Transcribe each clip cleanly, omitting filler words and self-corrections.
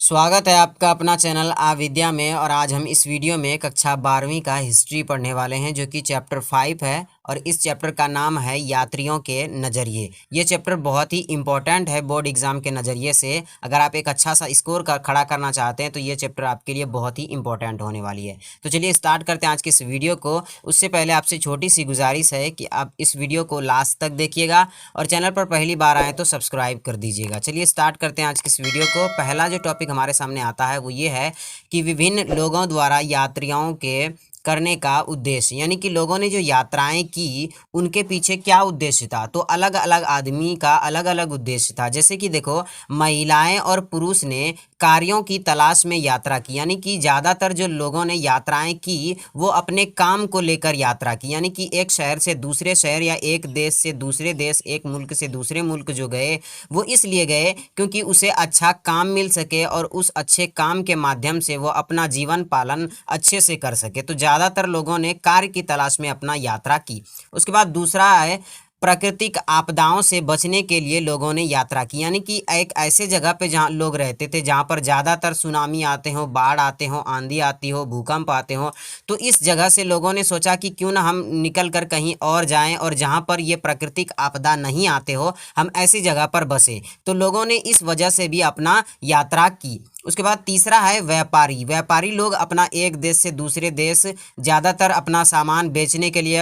स्वागत है आपका अपना चैनल आ विद्या में। और आज हम इस वीडियो में कक्षा 12वीं का हिस्ट्री पढ़ने वाले हैं, जो कि चैप्टर 5 है। और इस चैप्टर का नाम है यात्रियों के नज़रिए। ये चैप्टर बहुत ही इंपॉर्टेंट है बोर्ड एग्जाम के नज़रिए से। अगर आप एक अच्छा सा स्कोर खड़ा करना चाहते हैं तो ये चैप्टर आपके लिए बहुत ही इंपॉर्टेंट होने वाली है। तो चलिए स्टार्ट करते हैं आज के इस वीडियो को। उससे पहले आपसे छोटी सी गुजारिश है कि आप इस वीडियो को लास्ट तक देखिएगा और चैनल पर पहली बार आए तो सब्सक्राइब कर दीजिएगा। चलिए स्टार्ट करते हैं आज की इस वीडियो को। पहला जो टॉपिक हमारे सामने आता है वो ये है कि विभिन्न लोगों द्वारा यात्रियों के करने का उद्देश्य, यानी कि लोगों ने जो यात्राएं की उनके पीछे क्या उद्देश्य था। तो अलग अलग आदमी का अलग अलग उद्देश्य था। जैसे कि देखो, महिलाएं और पुरुष ने कार्यों की तलाश में यात्रा की, यानी कि ज़्यादातर जो लोगों ने यात्राएं की वो अपने काम को लेकर यात्रा की। यानी कि एक शहर से दूसरे शहर या एक देश से दूसरे देश, एक मुल्क से दूसरे मुल्क जो गए वो इसलिए गए क्योंकि उसे अच्छा काम मिल सके और उस अच्छे काम के माध्यम से वो अपना जीवन पालन अच्छे से कर सके। तो ज़्यादातर लोगों ने कार्य की तलाश में अपना यात्रा की। उसके बाद दूसरा है, प्राकृतिक आपदाओं से बचने के लिए लोगों ने यात्रा की। यानी कि एक ऐसे जगह पे जहाँ लोग रहते थे जहाँ पर ज़्यादातर सुनामी आते हो, बाढ़ आते हो, आंधी आती हो, भूकंप आते हो, तो इस जगह से लोगों ने सोचा कि क्यों ना हम निकल कर कहीं और जाएं और जहाँ पर ये प्राकृतिक आपदा नहीं आते हो हम ऐसी जगह पर बसे। तो लोगों ने इस वजह से भी अपना यात्रा की। उसके बाद तीसरा है व्यापारी। व्यापारी लोग अपना एक देश से दूसरे देश ज़्यादातर अपना सामान बेचने के लिए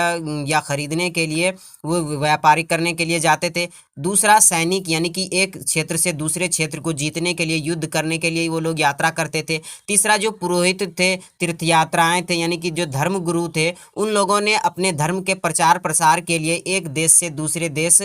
या ख़रीदने के लिए वो व्यापारी करने के लिए जाते थे। दूसरा सैनिक, यानी कि एक क्षेत्र से दूसरे क्षेत्र को जीतने के लिए, युद्ध करने के लिए वो लोग यात्रा करते थे। तीसरा जो पुरोहित थे, तीर्थयात्राएं थे, यानी कि जो धर्म गुरु थे, उन लोगों ने अपने धर्म के प्रचार प्रसार के लिए एक देश से दूसरे देश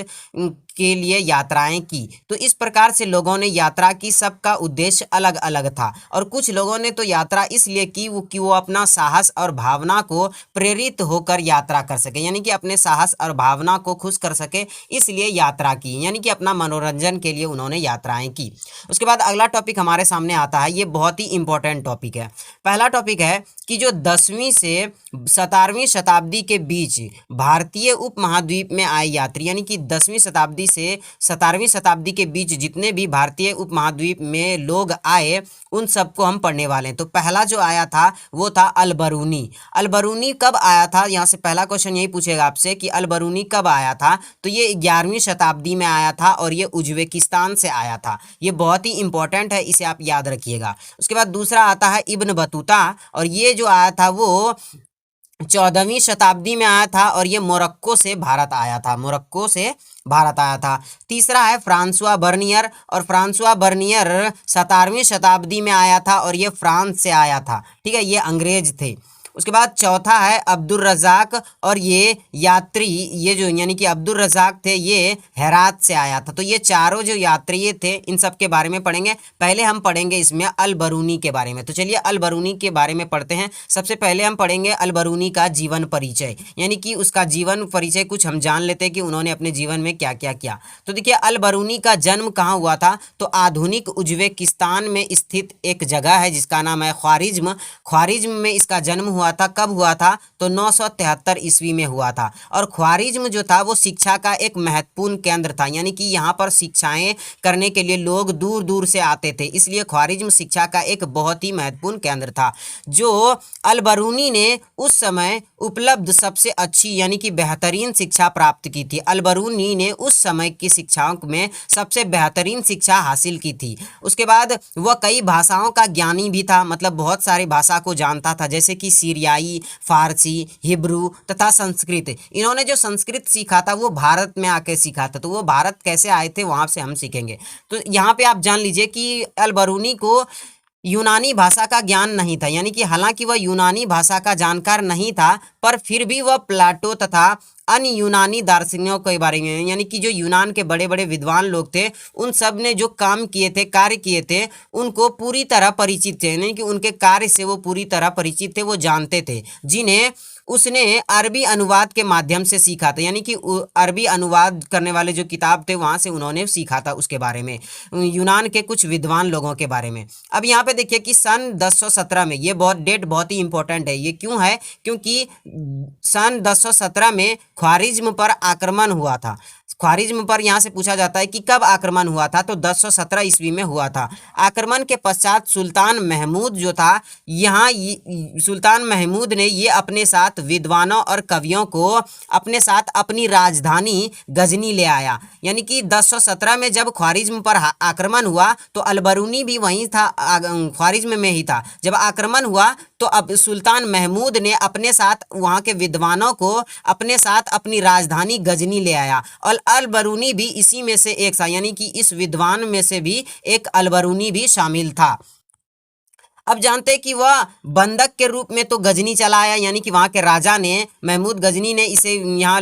के लिए यात्राएं की। तो इस प्रकार से लोगों ने यात्रा की, सबका उद्देश्य अलग अलग था। और कुछ लोगों ने तो यात्रा इसलिए की कि वो अपना साहस और भावना को प्रेरित होकर यात्रा कर सके, यानी कि अपने साहस और भावना को खुश कर सके, इसलिए यात्रा की, यानी कि अपना मनोरंजन के लिए उन्होंने यात्राएं की। उसके बाद अगला टॉपिक हमारे सामने आता है, ये बहुत ही इंपॉर्टेंट टॉपिक है। पहला टॉपिक है कि जो 10वीं से 17वीं शताब्दी के बीच भारतीय उपमहाद्वीप में आए यात्री, यानी कि 10वीं शताब्दी से 17वीं शताब्दी के बीच जितने भी भारतीय उपमहाद्वीप में लोग आए उन सबको हम पढ़ने वाले हैं। तो पहला जो आया था वो था अल-बरूनी। अल-बरूनी कब आया था, यहाँ से पहला क्वेश्चन यही पूछेगा आपसे कि अल-बरूनी कब आया था। तो ये 11वीं शताब्दी में आया था और ये उज्बेकिस्तान से आया था। ये बहुत ही इंपॉर्टेंट है, इसे आप याद रखिएगा। उसके बाद दूसरा आता है इब्न बतूता, और ये जो आया था वो 14वीं शताब्दी में आया था और ये मोरक्को से भारत आया था, मोरक्को से भारत आया था। तीसरा है फ्रांसुआ बर्नियर, और फ्रांसुआ बर्नियर 17वीं शताब्दी में आया था और ये फ्रांस से आया था। ठीक है, ये अंग्रेज थे। उसके बाद चौथा है अब्दुल रज़ाक, और ये यात्री, ये जो यानी कि अब्दुल रज़ाक थे, ये हेरात से आया था। तो ये चारों जो यात्री थे इन सब के बारे में पढ़ेंगे। पहले हम पढ़ेंगे इसमें अल-बरूनी के बारे में। तो चलिए अल-बरूनी के बारे में पढ़ते हैं। सबसे पहले हम पढ़ेंगे अल-बरूनी का जीवन परिचय, यानी कि उसका जीवन परिचय कुछ हम जान लेते हैं कि उन्होंने अपने जीवन में क्या क्या किया। तो देखिए, अल-बरूनी का जन्म कहाँ हुआ था। तो आधुनिक उज्बेकिस्तान में स्थित एक जगह है जिसका नाम है ख्वारिज्म। ख्वारिज्म में इसका जन्म हुआ था। कब हुआ था, तो 973 ईस्वी में हुआ था। और ख्वारिज्म जो था वो शिक्षा का एक महत्वपूर्ण केंद्र था, यानी कि यहाँ पर शिक्षाएं करने के लिए लोग दूर दूर से आते थे, इसलिए ख्वारिज्म शिक्षा का एक बहुत ही महत्वपूर्ण केंद्र था। जो अल-बरूनी ने उस समय उपलब्ध सबसे अच्छी यानी कि बेहतरीन शिक्षा प्राप्त की थी। अल-बरूनी ने उस समय की शिक्षाओं में सबसे बेहतरीन शिक्षा हासिल की थी। उसके बाद वह कई भाषाओं का ज्ञानी भी था, मतलब बहुत सारी भाषा को जानता था, जैसे कि सीरियाई, फारसी, हिब्रू तथा संस्कृत। इन्होंने जो संस्कृत सीखा था वो भारत में आके सीखा था। तो वो भारत कैसे आए थे वहाँ से हम सीखेंगे। तो यहाँ पे आप जान लीजिए कि अल-बरूनी को यूनानी भाषा का ज्ञान नहीं था, यानी कि हालांकि वह यूनानी भाषा का जानकार नहीं था पर फिर भी वह प्लाटो तथा अन्य यूनानी दार्शनिकों के बारे में, यानी कि जो यूनान के बड़े बड़े विद्वान लोग थे उन सब ने जो काम किए थे, कार्य किए थे, उनको पूरी तरह परिचित थे, यानी कि उनके कार्य से वो पूरी तरह परिचित थे, वो जानते थे, जिन्हें उसने अरबी अनुवाद के माध्यम से सीखा था, यानी कि अरबी अनुवाद करने वाले जो किताब थे वहाँ से उन्होंने सीखा था उसके बारे में, यूनान के कुछ विद्वान लोगों के बारे में। अब यहाँ पे देखिए कि सन 1017 में, ये डेट बहुत ही इंपॉर्टेंट है। ये क्यों है, क्योंकि सन 1017 में ख्वारिज्म पर आक्रमण हुआ था। ख्वारिज्म पर यहाँ से पूछा जाता है कि कब आक्रमण हुआ था, तो 1017 ईस्वी में हुआ था। आक्रमण के पश्चात सुल्तान महमूद जो था, यहाँ सुल्तान महमूद ने ये अपने साथ विद्वानों और कवियों को अपने साथ अपनी राजधानी गजनी ले आया। यानी कि 1017 में जब ख्वारिज्म पर आक्रमण हुआ तो अलबरूनी भी वहीं था, ख्वारिज्म में ही था। जब आक्रमण हुआ तो अब सुल्तान महमूद ने अपने साथ वहाँ के विद्वानों को अपने साथ अपनी राजधानी गजनी ले आया, और अलबरूनी भी इसी में से एक था, यानी कि इस विद्वान में से भी एक अलबरूनी भी शामिल था। अब जानते हैं कि वह बंधक के रूप में तो गजनी चला आया, यानी कि वहाँ के राजा ने, महमूद गजनी ने इसे यहाँ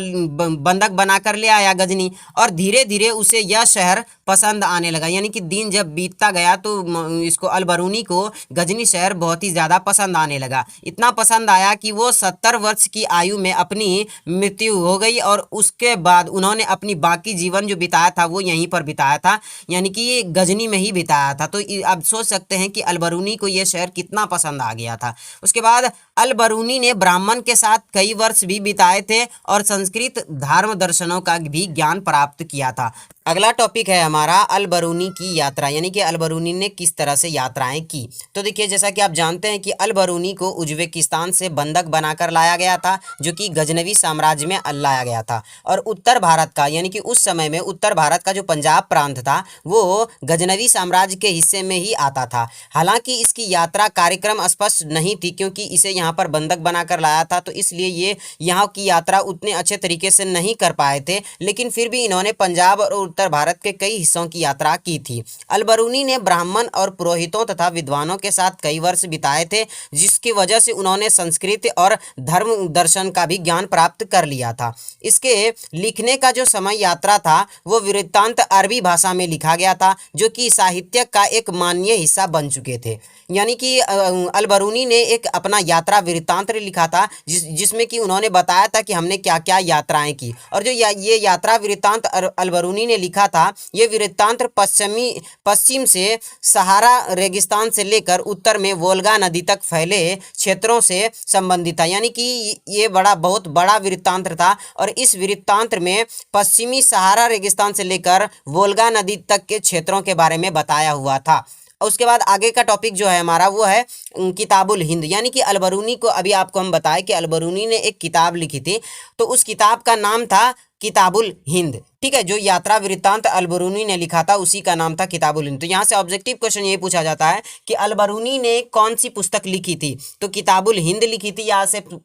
बंधक बनाकर ले आया गजनी, और धीरे धीरे उसे यह शहर पसंद आने लगा। यानी कि दिन जब बीतता गया तो इसको अलबरूनी को गजनी शहर बहुत ही ज़्यादा पसंद आने लगा। इतना पसंद आया कि वो 70 वर्ष की आयु में अपनी मृत्यु हो गई, और उसके बाद उन्होंने अपनी बाकी जीवन जो बिताया था वो यहीं पर बिताया था, यानी कि गजनी में ही बिताया था। तो अब सोच सकते हैं कि अलबरूनी को ये शहर कितना पसंद आ गया था। उसके बाद अलबरूनी ने ब्राह्मण के साथ कई वर्ष भी बिताए थे और संस्कृत धर्म दर्शनों का भी ज्ञान प्राप्त किया था। अगला टॉपिक है हमारा अलबरूनी की यात्रा, यानी कि अलबरूनी ने किस तरह से यात्राएं की। तो देखिए, जैसा कि आप जानते हैं कि अलबरूनी को उज्बेकिस्तान से बंधक बनाकर लाया गया था, जो कि गजनवी साम्राज्य में लाया गया था, और उत्तर भारत का, यानी कि उस समय में उत्तर भारत का जो पंजाब प्रांत था वो गजनवी साम्राज्य के हिस्से में ही आता था। हालांकि इसकी यात्रा कार्यक्रम स्पष्ट नहीं थी, क्योंकि इसे यहाँ पर बंधक बनाकर लाया था, तो इसलिए ये यहाँ की यात्रा उतने अच्छे तरीके से नहीं कर पाए थे। लेकिन फिर भी इन्होंने पंजाब और उत्तर भारत के कई हिस्सों की यात्रा की थी। अलबरूनी ने ब्राह्मण और पुरोहितों तथा विद्वानों के साथ कई वर्ष बिताए थे, जिसकी वजह से उन्होंने संस्कृत और धर्म दर्शन का भी ज्ञान प्राप्त कर लिया था। इसके लिखने का जो समय यात्रा था वो वृत्तांत अरबी भाषा में लिखा गया था, जो कि साहित्य का एक मान्य हिस्सा बन चुके थे। यानी कि अलबरूनी ने एक अपना यात्रा वृत्तांत लिखा था, जिसमें कि उन्होंने बताया था कि हमने क्या क्या यात्राएं की। और जो ये यात्रा वृत्तांत अलबरूनी ने लिखा था, ये वृत्तांत पश्चिम से सहारा रेगिस्तान से लेकर उत्तर में वोल्गा नदी तक फैले क्षेत्रों से संबंधित था। यानी कि ये बहुत बड़ा वृत्तांत था, और इस वृत्तांत में पश्चिमी सहारा रेगिस्तान से लेकर वोल्गा नदी तक के क्षेत्रों के बारे में बताया हुआ था। उसके बाद आगे का टॉपिक जो है हमारा वो है किताबुल हिंद, यानी कि अलबरूनी को, अभी आपको हम बताएं कि अलबरूनी ने एक किताब लिखी थी, तो उस किताब का नाम था किताबुल हिंद। ठीक है, जो यात्रा वृत्तांत अलबरूनी ने लिखा था उसी का नाम था किताबुल हिंद। तो यहाँ से ऑब्जेक्टिव क्वेश्चन ये पूछा जाता है कि अलबरूनी ने कौन सी पुस्तक लिखी थी, तो किताबुल हिंद लिखी थी,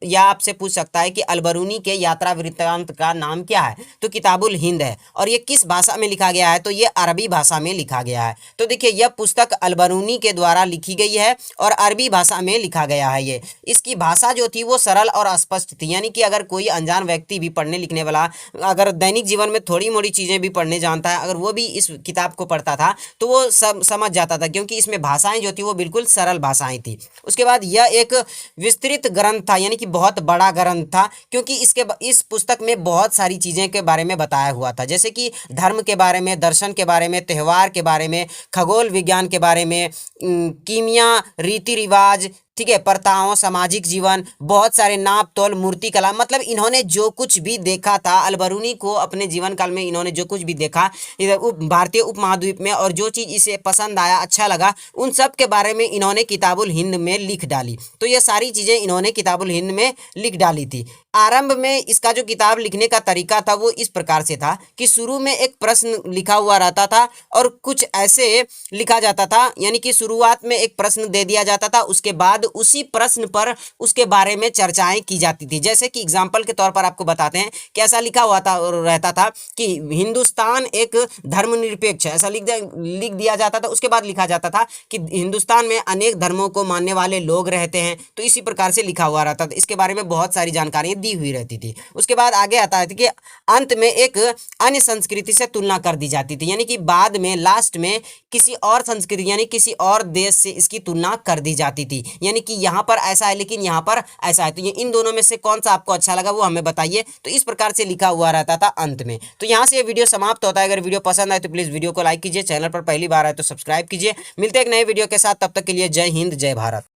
या आपसे पूछ सकता है कि अलबरूनी के यात्रा वृत्तांत का नाम क्या है, तो किताबुल हिंद है। और ये किस भाषा में लिखा गया है, तो ये अरबी भाषा में लिखा गया है। तो देखिए, यह पुस्तक अलबरूनी के द्वारा लिखी गई है और अरबी भाषा में लिखा गया है। ये इसकी भाषा जो थी वो सरल और स्पष्ट थी, यानी कि अगर कोई अनजान व्यक्ति भी पढ़ने लिखने वाला, अगर दैनिक जीवन में थोड़ी मोड़ी चीज़ें भी पढ़ने जानता है, अगर वो भी इस किताब को पढ़ता था तो वो समझ जाता था, क्योंकि इसमें भाषाएं जो थी वो बिल्कुल सरल भाषाएं थी। उसके बाद यह एक विस्तृत ग्रंथ था, यानी कि बहुत बड़ा ग्रंथ था, क्योंकि इस पुस्तक में बहुत सारी चीज़ें के बारे में बताया हुआ था, जैसे कि धर्म के बारे में, दर्शन के बारे में, त्यौहार के बारे में, खगोल विज्ञान के बारे में, कीमिया, रीति रिवाज, ठीक है, प्रथाओं, सामाजिक जीवन, बहुत सारे नाप तोल, मूर्ति कला, मतलब इन्होंने जो कुछ भी देखा था, अलबरूनी को अपने जीवन काल में इन्होंने जो कुछ भी देखा इधर भारतीय उपमहाद्वीप में, और जो चीज़ इसे पसंद आया, अच्छा लगा, उन सब के बारे में इन्होंने किताबुल हिंद में लिख डाली। तो ये सारी चीज़ें इन्होंने किताबुल हिंद में लिख डाली थी। आरंभ में इसका जो किताब लिखने का तरीका था वो इस प्रकार से था कि शुरू में एक प्रश्न लिखा हुआ रहता था और कुछ ऐसे लिखा जाता था, यानी कि शुरुआत में एक प्रश्न दे दिया जाता था, उसके बाद उसी प्रश्न पर उसके बारे में चर्चाएं की जाती थी। जैसे कि एग्जाम्पल के तौर पर आपको बताते हैं कि ऐसा लिखा हुआ था रहता था कि हिंदुस्तान एक धर्मनिरपेक्ष है, ऐसा लिख दिया जाता था। उसके बाद लिखा जाता था कि हिंदुस्तान में अनेक धर्मों को मानने वाले लोग रहते हैं, तो इसी प्रकार से लिखा हुआ रहता था। इसके बारे में बहुत सारी जानकारियां दी हुई रहती थी। उसके बाद आगे आता है कि अंत में एक अन्य संस्कृति से तुलना कर दी जाती थी, यानी कि बाद में लास्ट में किसी और संस्कृति यानी किसी और देश से इसकी तुलना कर दी जाती थी, यानी कि यहाँ पर ऐसा है लेकिन यहाँ पर ऐसा है। तो ये इन दोनों में से कौन सा आपको अच्छा लगा वो हमें बताइए। तो इस प्रकार से लिखा हुआ रहता था अंत में। तो यहाँ से ये वीडियो समाप्त होता है। अगर वीडियो पसंद आए तो प्लीज़ वीडियो को लाइक कीजिए, चैनल पर पहली बार आए तो सब्सक्राइब कीजिए। मिलते हैं एक नए वीडियो के साथ, तब तक के लिए जय हिंद, जय भारत।